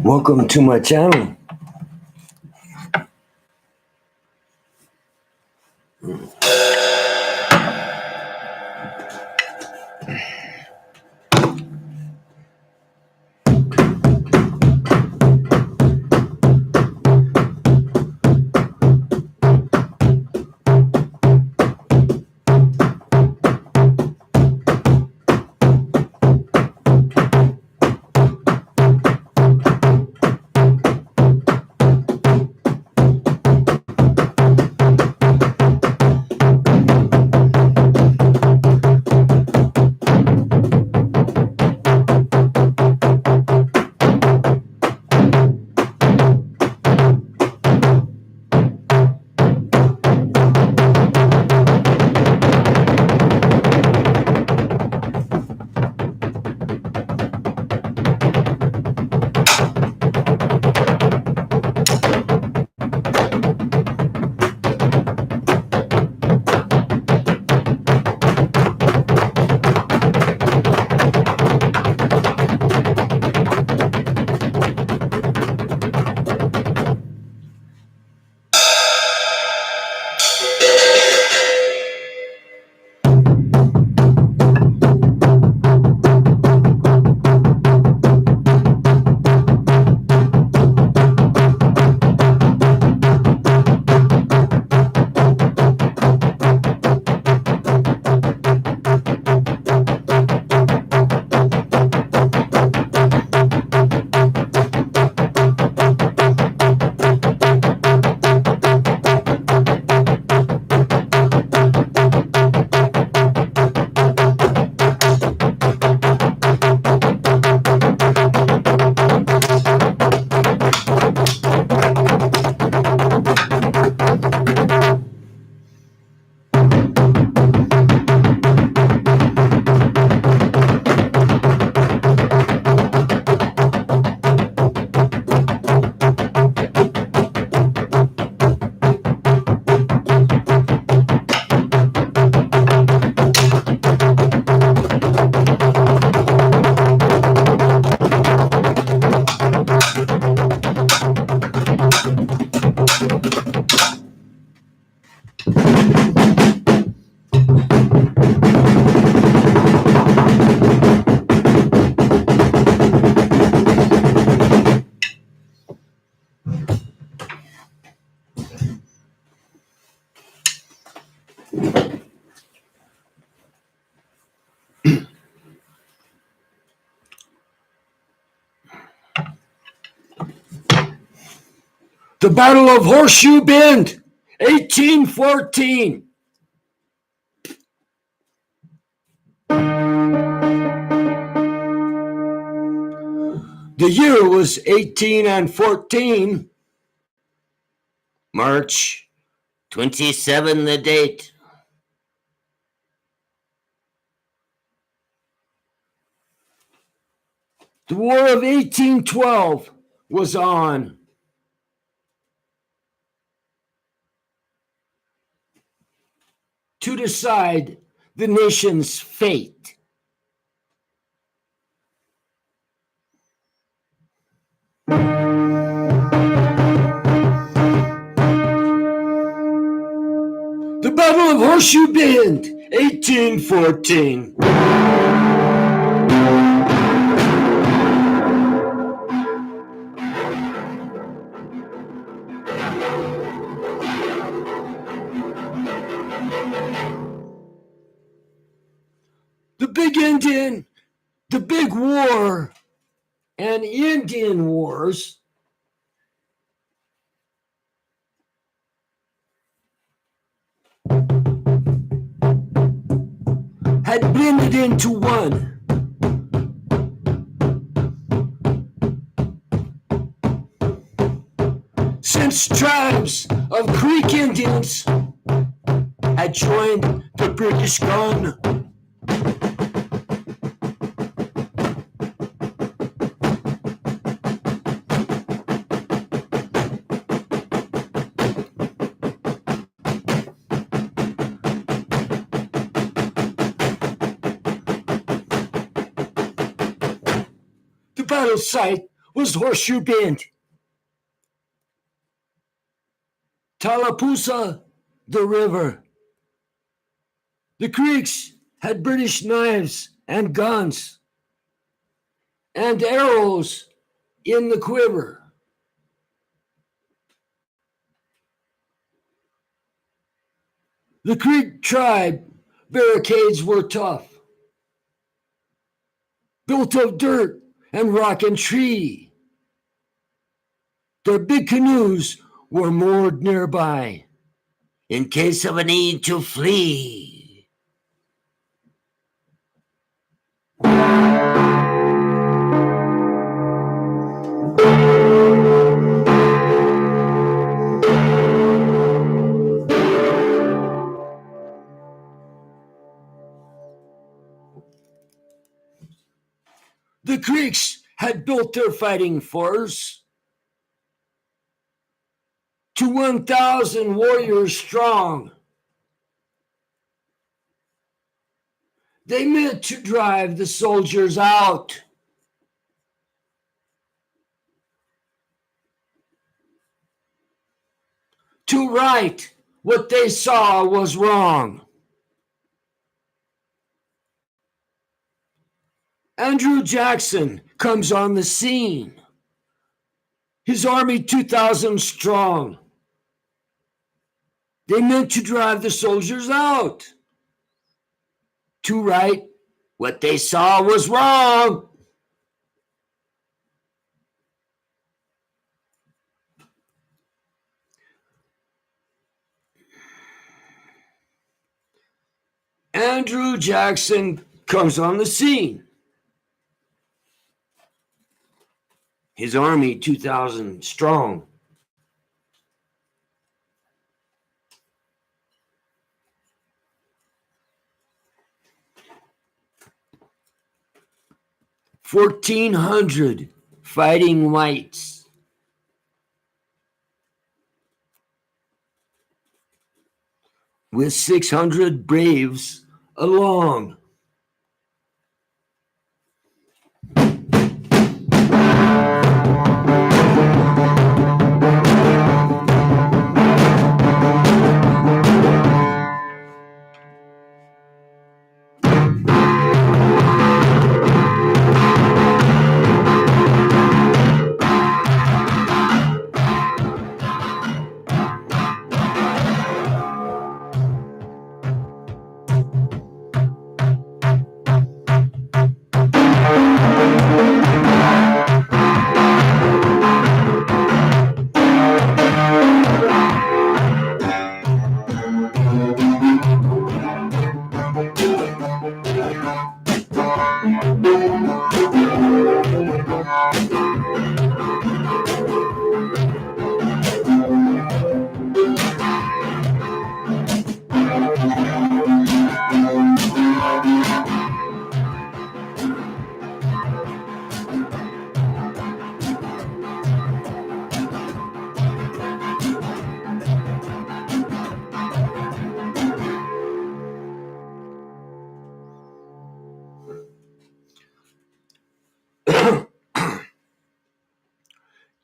Welcome to my channel. The Battle of Horseshoe Bend, 1814. The year was 1814. March 27, the date. The War of 1812 was on. To decide the nation's fate. The Battle of Horseshoe Bend, 1814. The big war and Indian wars had blended into one. Since tribes of Creek Indians had joined the British gun. The battle site was Horseshoe Bend. Tallapoosa, the river. The Creeks had British knives and guns and arrows in the quiver. The Creek tribe barricades were tough, built of dirt and rock and tree. Their big canoes were moored nearby in case of a need to flee. The Creeks had built their fighting force to 1,000 warriors strong. They meant to drive the soldiers out. To right what they saw was wrong. Andrew Jackson comes on the scene. His army 2,000 strong. They meant to drive the soldiers out. To right what they saw was wrong. Andrew Jackson comes on the scene. His army 2,000 strong. $1,400 fighting whites. With 600 braves along.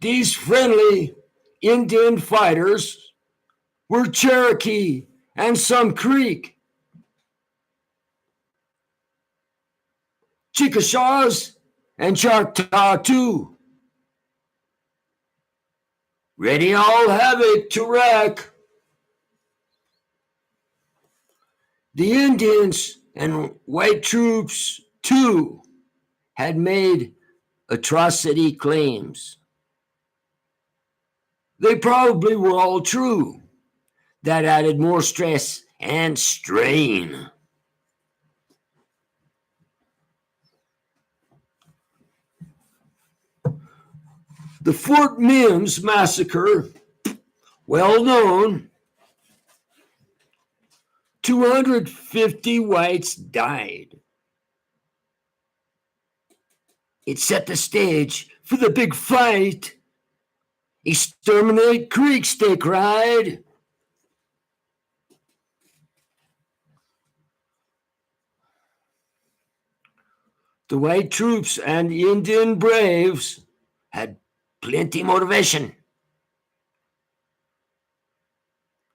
These friendly Indian fighters were Cherokee and some Creek, Chickasaws and Choctaw too. Ready all havoc to wreck. The Indians and white troops too had made atrocity claims. They probably were all true. That added more stress and strain. The Fort Mims massacre, well known, 250 whites died. It set the stage for the big fight. Exterminate Creeks, they cried. The white troops and Indian braves had plenty motivation.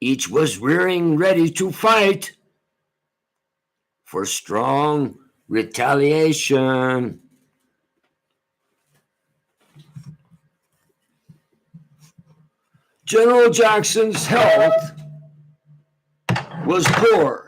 Each was rearing ready to fight for strong retaliation. General Jackson's health was poor.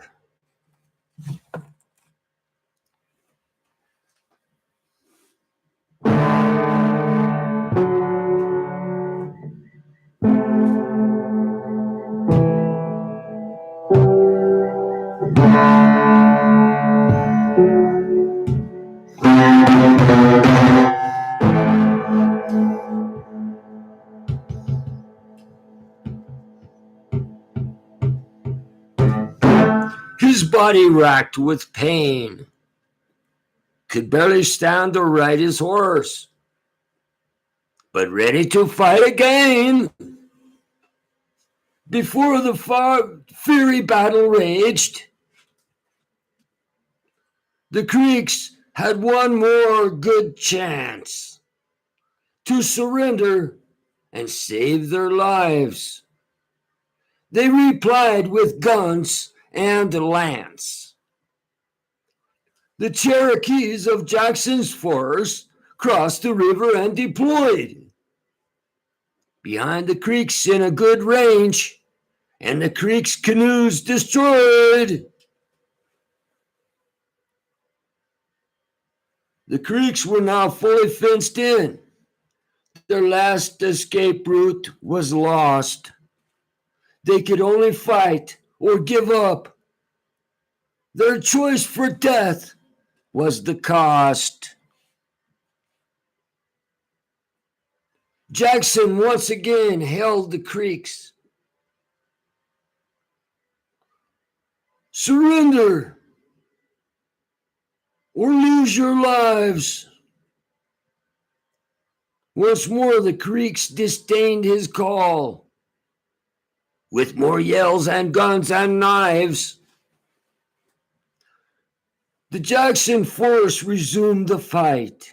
His body racked with pain, could barely stand or ride his horse, but ready to fight again. Before the fiery battle raged, the Creeks had one more good chance to surrender and save their lives. They replied with guns and lance. The Cherokees of Jackson's force crossed the river and deployed behind the Creeks in a good range, and the Creeks' canoes destroyed. The Creeks were now fully fenced in. Their last escape route was lost. They could only fight or give up. Their choice for death was the cost. Jackson once again hailed the Creeks. Surrender or lose your lives. Once more the Creeks disdained his call. With more yells and guns and knives, the Jackson force resumed the fight.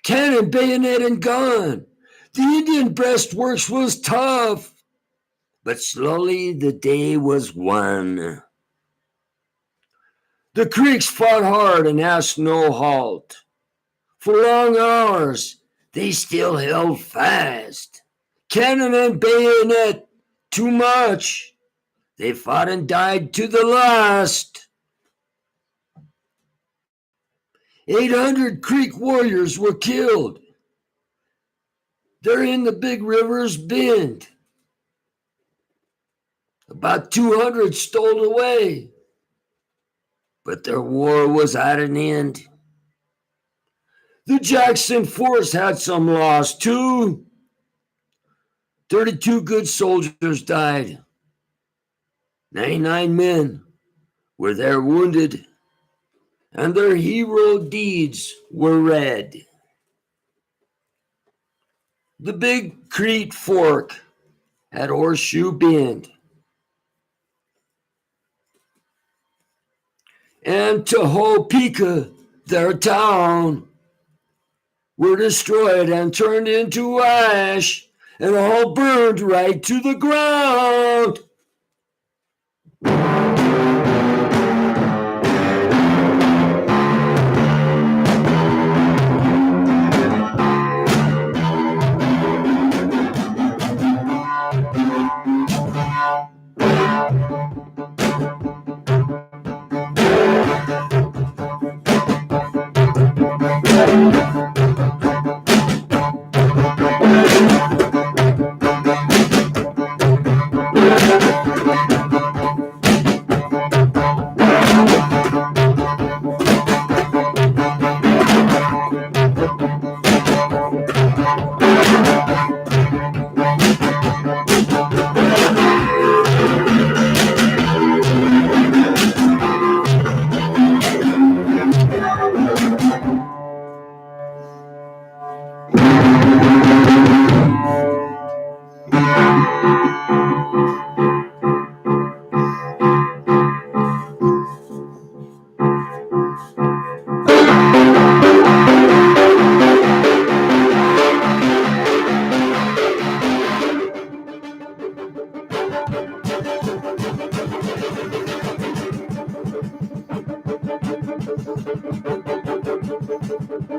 Cannon, bayonet, and gun. The Indian breastworks was tough, but slowly the day was won. The Creeks fought hard and asked no halt. For long hours, they still held fast. Cannon and bayonet, too much. They fought and died to the last. 800 Creek warriors were killed. They're in the Big River's Bend. About 200 stole away, but their war was at an end. The Jackson force had some loss too. 32 good soldiers died. 99 men were there wounded, and their hero deeds were read. The Big Creek Fork at Horseshoe Bend and Topeka, their town, were destroyed and turned into ash, and all burned right to the ground.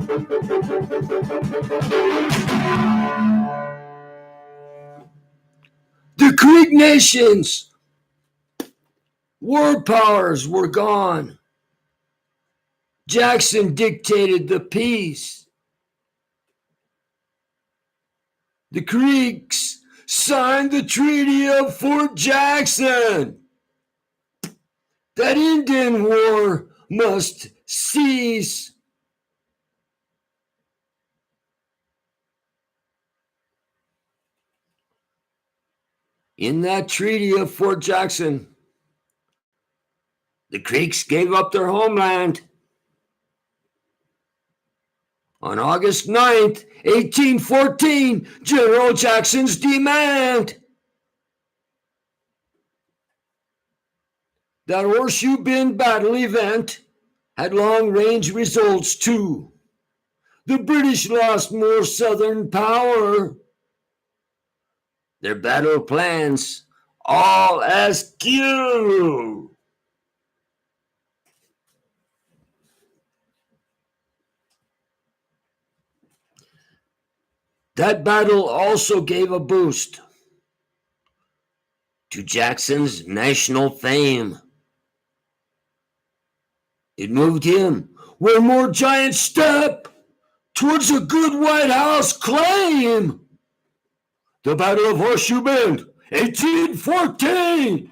The Creek nations' war powers were gone. Jackson dictated the peace. The Creeks signed the Treaty of Fort Jackson. That Indian war must cease. In that Treaty of Fort Jackson, the Creeks gave up their homeland. On August 9th, 1814, General Jackson's demand. That Horseshoe Bend battle event had long-range results too. The British lost more southern power. Their battle plans all askew. That battle also gave a boost to Jackson's national fame. It moved him one more giant step towards a good White House claim. The Battle of Horseshoe Bend, 1814.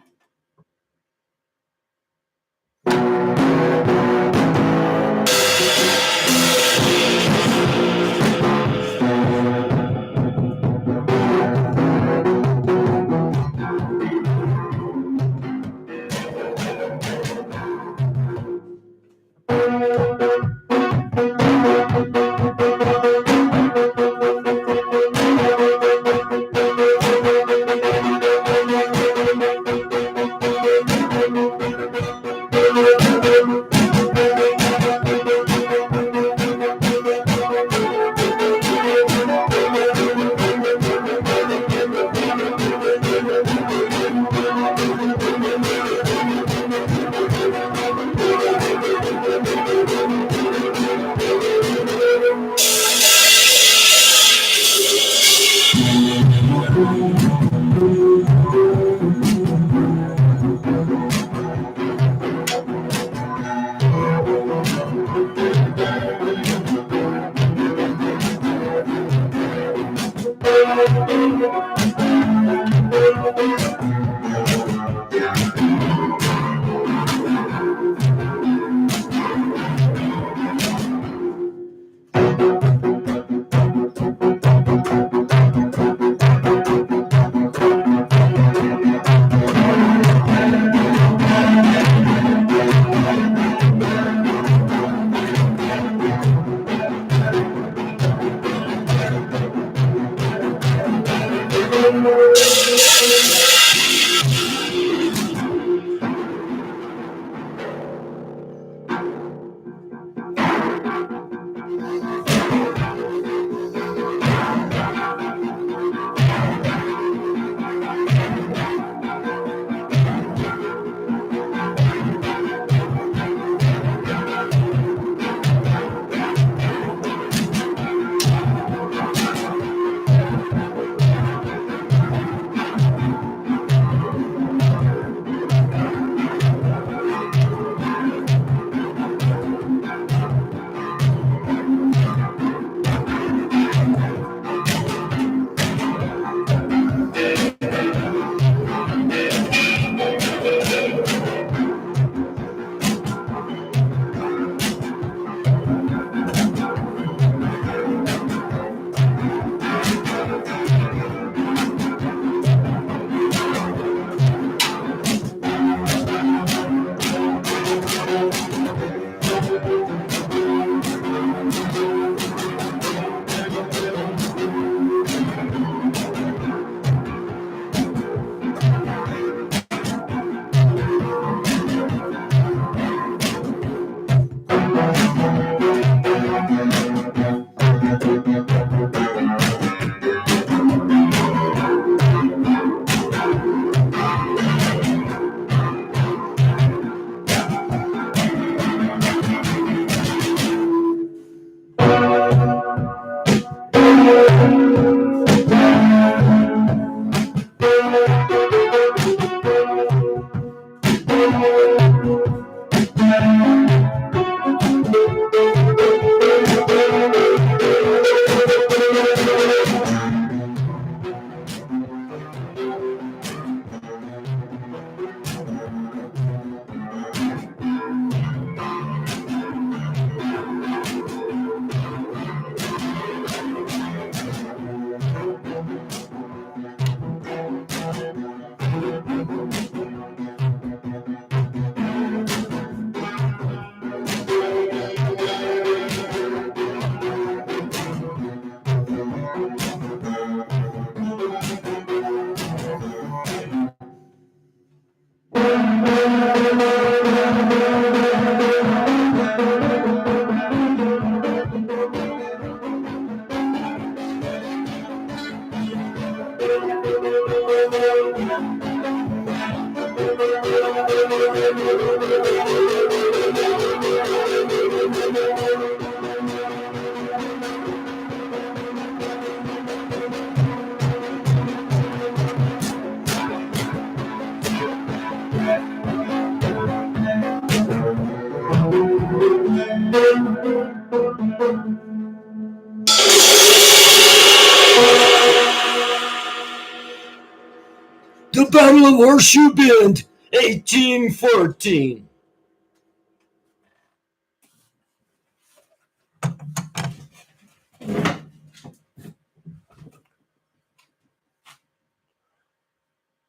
The Battle of Horseshoe Bend, 1814.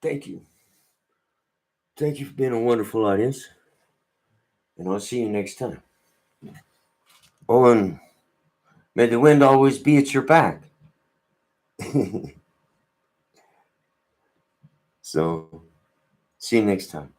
Thank you. Thank you for being a wonderful audience. And I'll see you next time. Oh, and may the wind always be at your back. So, see you next time.